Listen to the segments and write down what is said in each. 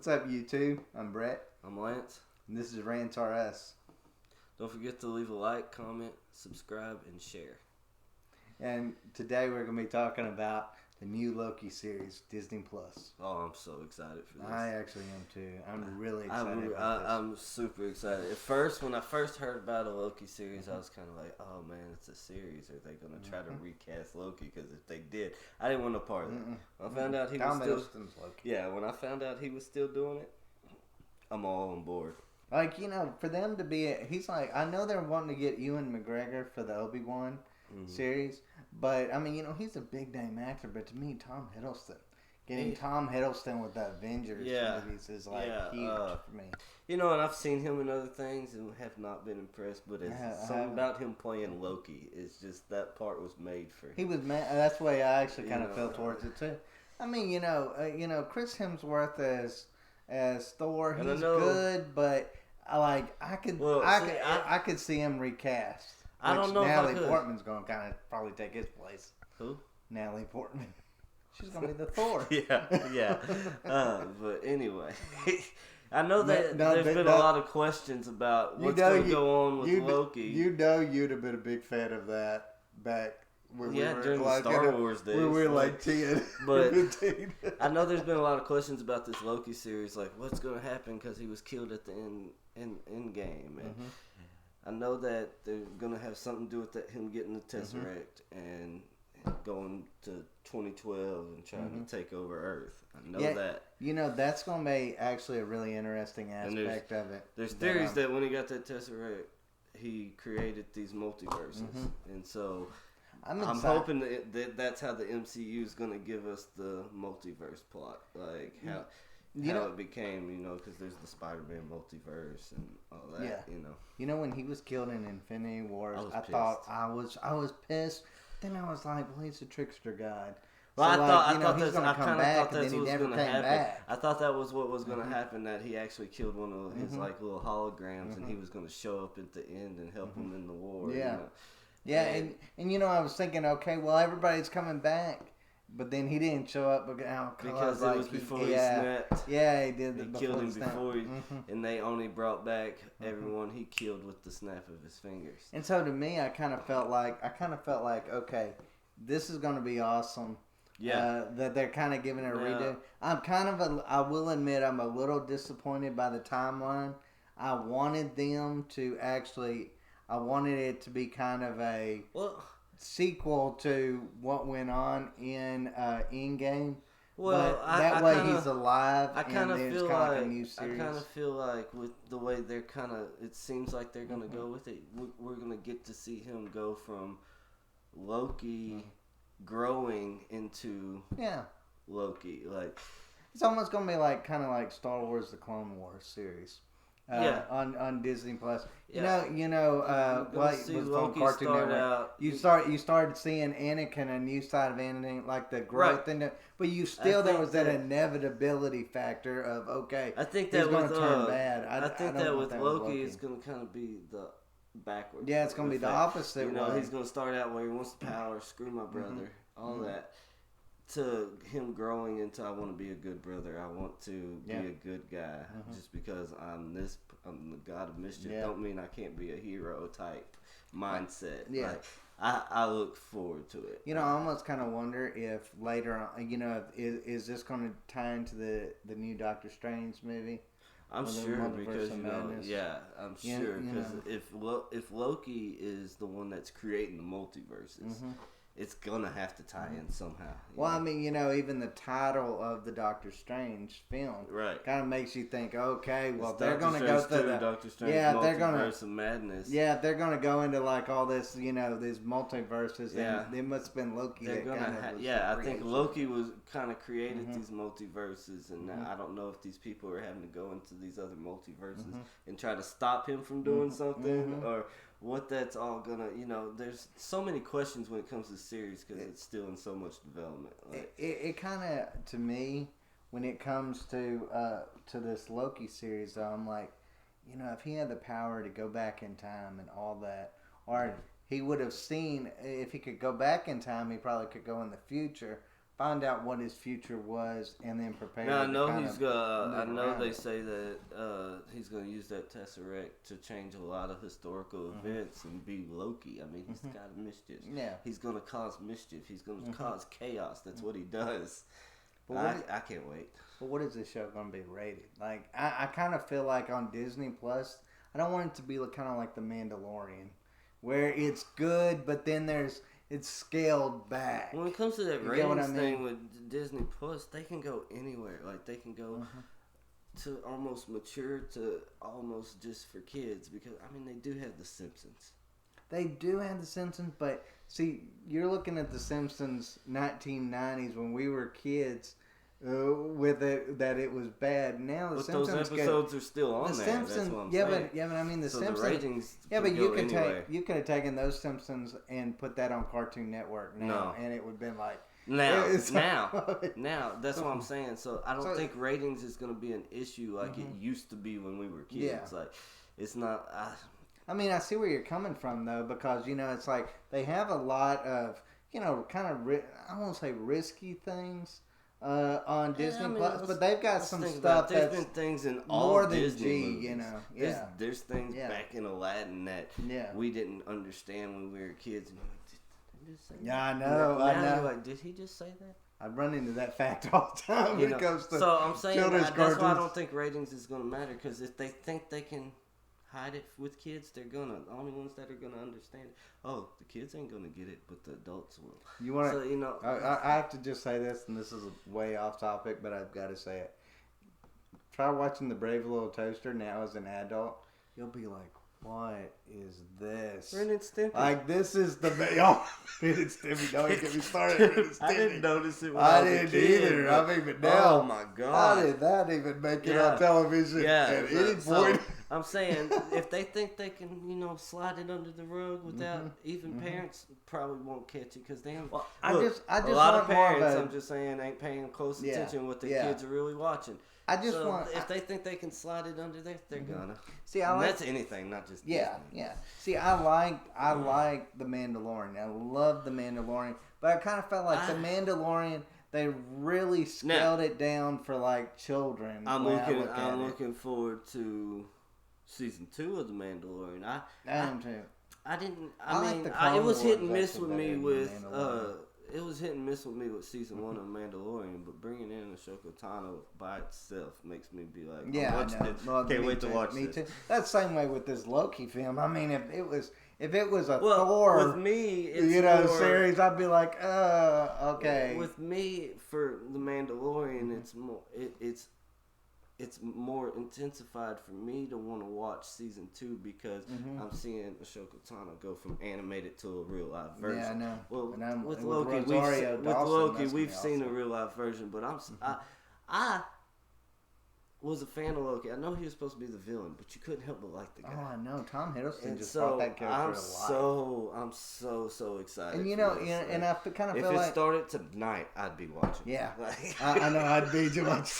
What's up, YouTube? I'm Brett. I'm Lance. And this is Rants RS. Don't forget to leave a like, comment, subscribe, and share. And today we're going to be talking about the new Loki series, Disney Plus. Oh, I'm so excited for this. I actually am too. I'm really excited I'm super excited. At first, when I first heard about a Loki series, I was kind of like, oh man, it's a series. Are they going to try to recast Loki? Because if they did, I didn't want no part of that. When I found out he was still... TomHiddlston's Loki. Yeah, when I found out he was still doing it, I'm all on board. Like, for them to be... He's like, I know they're wanting to get Ewan McGregor for the Obi-Wan series, but, I mean, he's a big-name actor, but to me, Tom Hiddleston. Getting Tom Hiddleston with the Avengers movies is, huge for me. And I've seen him in other things and have not been impressed, but something about him playing Loki is just, that part was made for him. He was made, that's the way I actually kind of felt towards it, too. I mean, Chris Hemsworth as Thor, he's good, but I could see him recast. I don't know. Natalie Portman's going to kind of probably take his place. Who? Natalie Portman. She's going to be the Thor. yeah. But anyway, I know that there's been a lot of questions about what's going to go on with Loki. You'd have been a big fan of that back when we were during the Star Wars days. We were like 10, but 15. I know there's been a lot of questions about this Loki series, like what's going to happen because he was killed at the Endgame. And I know that they're going to have something to do with him getting the Tesseract and going to 2012 and trying to take over Earth. I know that. That's going to be actually a really interesting aspect of it. There's theories that when he got that Tesseract, he created these multiverses. And so I'm hoping that that's how the MCU is going to give us the multiverse plot. Like how it became, because there's the Spider-Man multiverse and all that, when he was killed in Infinity Wars, I thought I was pissed. Then I was like, well, he's a trickster god. Well, so I thought he's going to come back, and then he never came back. I thought that was what was going to happen, that he actually killed one of his little holograms, and he was going to show up at the end and help him in the war. Yeah, and I was thinking, okay, well, everybody's coming back. But then he didn't show up because it was before he snapped. Yeah, he did. He killed him before, and they only brought back everyone he killed with the snap of his fingers. And so to me, I kind of felt like, okay, this is going to be awesome. Yeah, that they're kind of giving it a redo. I will admit, I'm a little disappointed by the timeline. I wanted it to be kind of a sequel to what went on in Endgame. Well, he's alive. I kind of feel like with the way they're it seems like they're gonna go with it. We're gonna get to see him go from Loki growing into Loki. Like it's almost gonna be kind of like Star Wars: The Clone Wars series. On Disney Plus, what was on Cartoon Network? You started seeing Anakin, a new side of Anakin, like the growth in it, but there was that inevitability factor of I think he's that going to turn bad. I think that with Loki, it's going to kind of be the backwards. Yeah, it's going to be the opposite. He's going to start out where he wants the power, screw my brother, all that. To him growing into, I want to be a good brother. I want to be a good guy. Just because I'm the god of mischief, don't mean I can't be a hero type mindset. Yeah, I look forward to it. I almost kind of wonder if later on, is this going to tie into the new Doctor Strange movie? I'm sure because I'm sure because if Loki is the one that's creating the multiverses. It's gonna have to tie in somehow. Well, I mean, even the title of the Doctor Strange film, kind of makes you think, okay, well, they're gonna go through the Doctor Strange multiverse of madness. Yeah, they're gonna go into all this, these multiverses, and it must have been Loki. I think Loki was kind of created these multiverses, and now I don't know if these people are having to go into these other multiverses and try to stop him from doing something or. What that's all gonna, there's so many questions when it comes to the series because it's still in so much development. It kind of, to me, when it comes to this Loki series, though, I'm like, if he had the power to go back in time and all that, or he would have seen, if he could go back in time, he probably could go in the future. find out what his future was, and then prepare. Now I know he's gonna. I know they say that he's gonna use that Tesseract to change a lot of historical events and be Loki. I mean, he's got mischief. Yeah, he's gonna cause mischief. He's gonna cause chaos. That's what he does. I can't wait. But what is this show gonna be rated? Like, I kind of feel like on Disney Plus, I don't want it to be kind of like The Mandalorian, where it's good, but then it's scaled back. When it comes to that ratings thing with Disney Plus, they can go anywhere. Like, they can go to almost mature to almost just for kids. Because, I mean, they do have The Simpsons. They do have The Simpsons, but see, you're looking at The Simpsons 1990s when we were kids. With it that it was bad. Now the Simpsons, those episodes are still on the there. Simpsons, that's what I'm saying. But I mean the so Simpsons. The ratings but you could have taken those Simpsons and put that on Cartoon Network now, and it would have been like now. That's what I'm saying. So I don't think ratings is going to be an issue like it used to be when we were kids. Yeah. Like it's not. I mean, I see where you're coming from though, because it's like they have a lot of kind of I won't say risky things. On Disney Plus, but they've got some stuff there's been things in all more than Disney G, movies. There's things back in Aladdin that we didn't understand when we were kids. And you're like, did he just say that? I know. You're like, did he just say that? I run into that fact all the time when it comes to so I'm saying that's why I don't think ratings is going to matter, because if they think they can hide it with kids, they're the only ones that are gonna understand it. Oh, the kids ain't gonna get it, but the adults will. You want to? I have to just say this, and this is way off topic, but I've got to say it. Try watching The Brave Little Toaster now as an adult. You'll be like, what is this? Ren and Stimpy. Like, this is the Ren and Stimpy. Don't get me started. I didn't notice it when I was didn't a kid, either. I mean, but now, oh my god, how did that even make it on television at any point? I'm saying, if they think they can, slide it under the rug without even parents probably won't catch it, because they don't. Well, I just a lot of parents, I'm just saying, ain't paying close attention to what their kids are really watching. If they think they can slide it under there, they're gonna. See, that's anything, not just Disney. See, I like The Mandalorian. I love The Mandalorian, but I kind of felt like The Mandalorian, they really scaled it down for like children. I'm looking forward to season 2 of The Mandalorian. I am too. It was hit and miss with me with it was hit and miss with me with season 1 of Mandalorian, but bringing in Ahsoka Tano by itself makes me be like, can't wait to watch this. Me too. That's the same way with this Loki film. I mean, if it was a Thor, with me, series, I'd be like, okay. With me, for The Mandalorian, it's more intensified for me to want to watch season 2, because I'm seeing Ahsoka Tano go from animated to a real live version. Yeah, I know. Well, with Loki, we've seen a real live version, but I was a fan of Loki. I know he was supposed to be the villain, but you couldn't help but like the guy. Oh, I know. Tom Hiddleston just brought that character alive. I'm so excited. And and I kind of feel like if it started tonight, I'd be watching. Yeah, I know I'd be too much.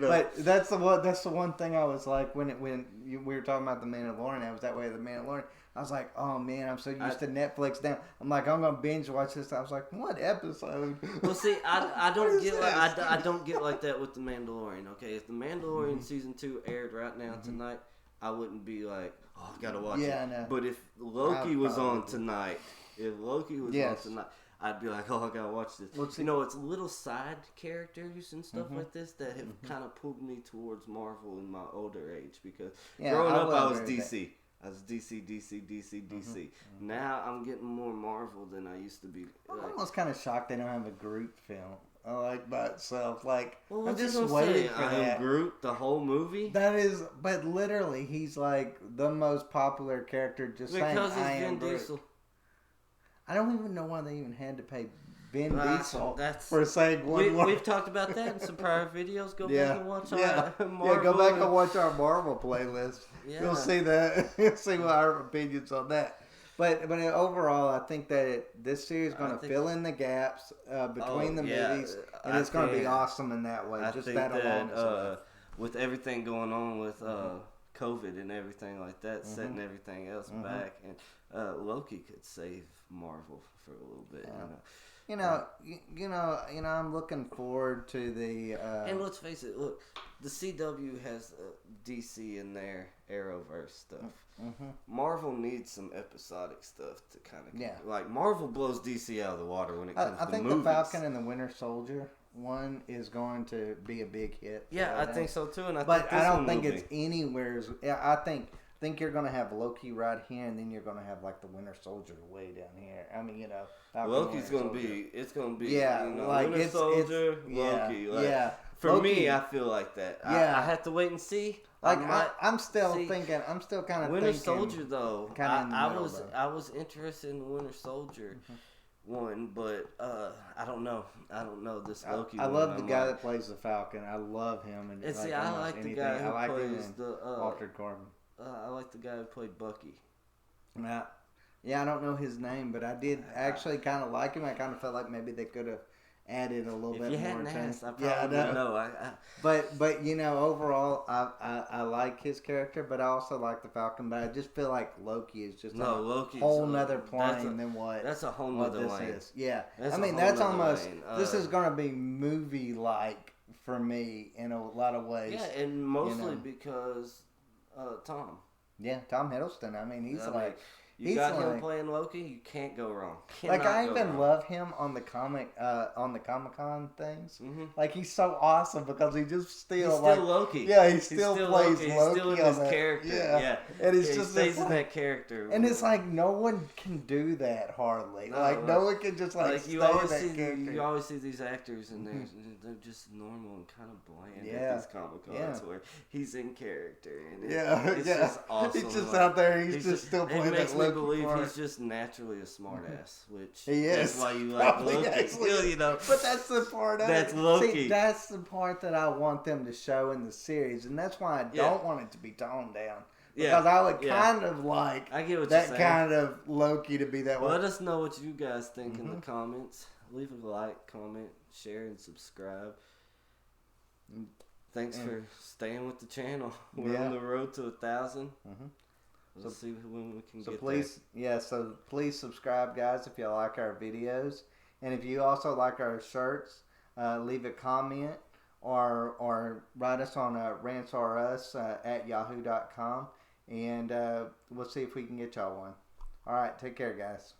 But that's the one thing I was like when we were talking about The Mandalorian. I was that way with The Mandalorian. I was like, oh man, I'm so used to Netflix now. I'm like, I'm gonna binge watch this. I was like, what episode? Well, see, I don't get I don't get like that with The Mandalorian. Okay, if The Mandalorian season 2 aired right now tonight, I wouldn't be like, oh, I gotta watch it. Yeah, I know. But if Loki was on tonight, I'd be like, oh, I gotta watch this. Well, it's little side characters and stuff like this that have kind of pulled me towards Marvel in my older age, because growing up I was DC. I was DC. Now I'm getting more Marvel than I used to be. I'm almost kind of shocked they don't have a Groot film. By itself. I'm just waiting for that. I am Groot, the whole movie? But literally, he's like the most popular character just saying, I am Groot. Diesel. I don't even know why they even had to pay Vin Diesel for saying one word. We've talked about that in some prior videos. Go back and watch our Marvel. Yeah, go back and watch our Marvel playlist. Yeah. You'll see that. You'll see what our opinions on that. But overall, I think that this series is going to fill in the gaps between the movies, and it's going to be awesome in that way. With everything going on with COVID and everything like that, setting everything else back, and Loki could save Marvel for a little bit. I'm looking forward to the. And let's face it, look, the CW has DC in their Arrowverse stuff. Mm-hmm. Marvel needs some episodic stuff to kind of like Marvel blows DC out of the water when it comes to movies. I think the Falcon and the Winter Soldier one is going to be a big hit. Yeah, I think so too, but I don't think it's anywhere. I think you're going to have Loki right here, and then you're going to have like the Winter Soldier way down here. I mean, Loki's going to be. It's going to be. Yeah, like Winter Soldier, Loki. Yeah. For Loki, me, I feel like that. Yeah. I have to wait and see. Like I'm still thinking. I'm still kind of Winter Soldier though. I was interested in Winter Soldier. One, but I don't know this Loki. I love the guy that plays the Falcon. I love him. And see, I like the guy who plays the Walter Corbin. I like the guy who played Bucky. Yeah, I don't know his name, but I did actually kind of like him. I kind of felt like maybe they could have added a little bit more. If you hadn't asked, I probably wouldn't know. But overall, I like his character, but I also like the Falcon. But I just feel like Loki is just Loki's whole nother plane than what. That's a whole nother lane. Is. Yeah, that's almost. This is going to be movie like for me in a lot of ways. Yeah, and mostly because Tom. Yeah, Tom Hiddleston. I mean, he's You got him playing Loki, you can't go wrong. I even love him on the Comic-Con things. Mm-hmm. Like, he's so awesome because he just still Loki. Yeah, he still plays Loki. He's still in his character. Yeah. And it's he just stays in that character. And it's like no one can do that hardly. No one can just you always see these actors and they're just normal and kind of bland at these Comic-Cons where he's in character and it's just awesome. He's just out there. He's just still playing that Loki. I believe he's just naturally a smartass, which he is. That's why you like Loki. Actually, but that's the part of that's Loki. See, that's the part that I want them to show in the series, and that's why I don't want it to be toned down. Because I would kind of like I get what that you're kind of Loki to be that way. Let us know what you guys think in the comments. Leave a like, comment, share, and subscribe. Thanks for staying with the channel. We're on the road to 1,000. We'll see when we can get there. So please subscribe, guys, if you like our videos. And if you also like our shirts, leave a comment or write us on rantsrus at yahoo.com. And we'll see if we can get y'all one. All right, take care, guys.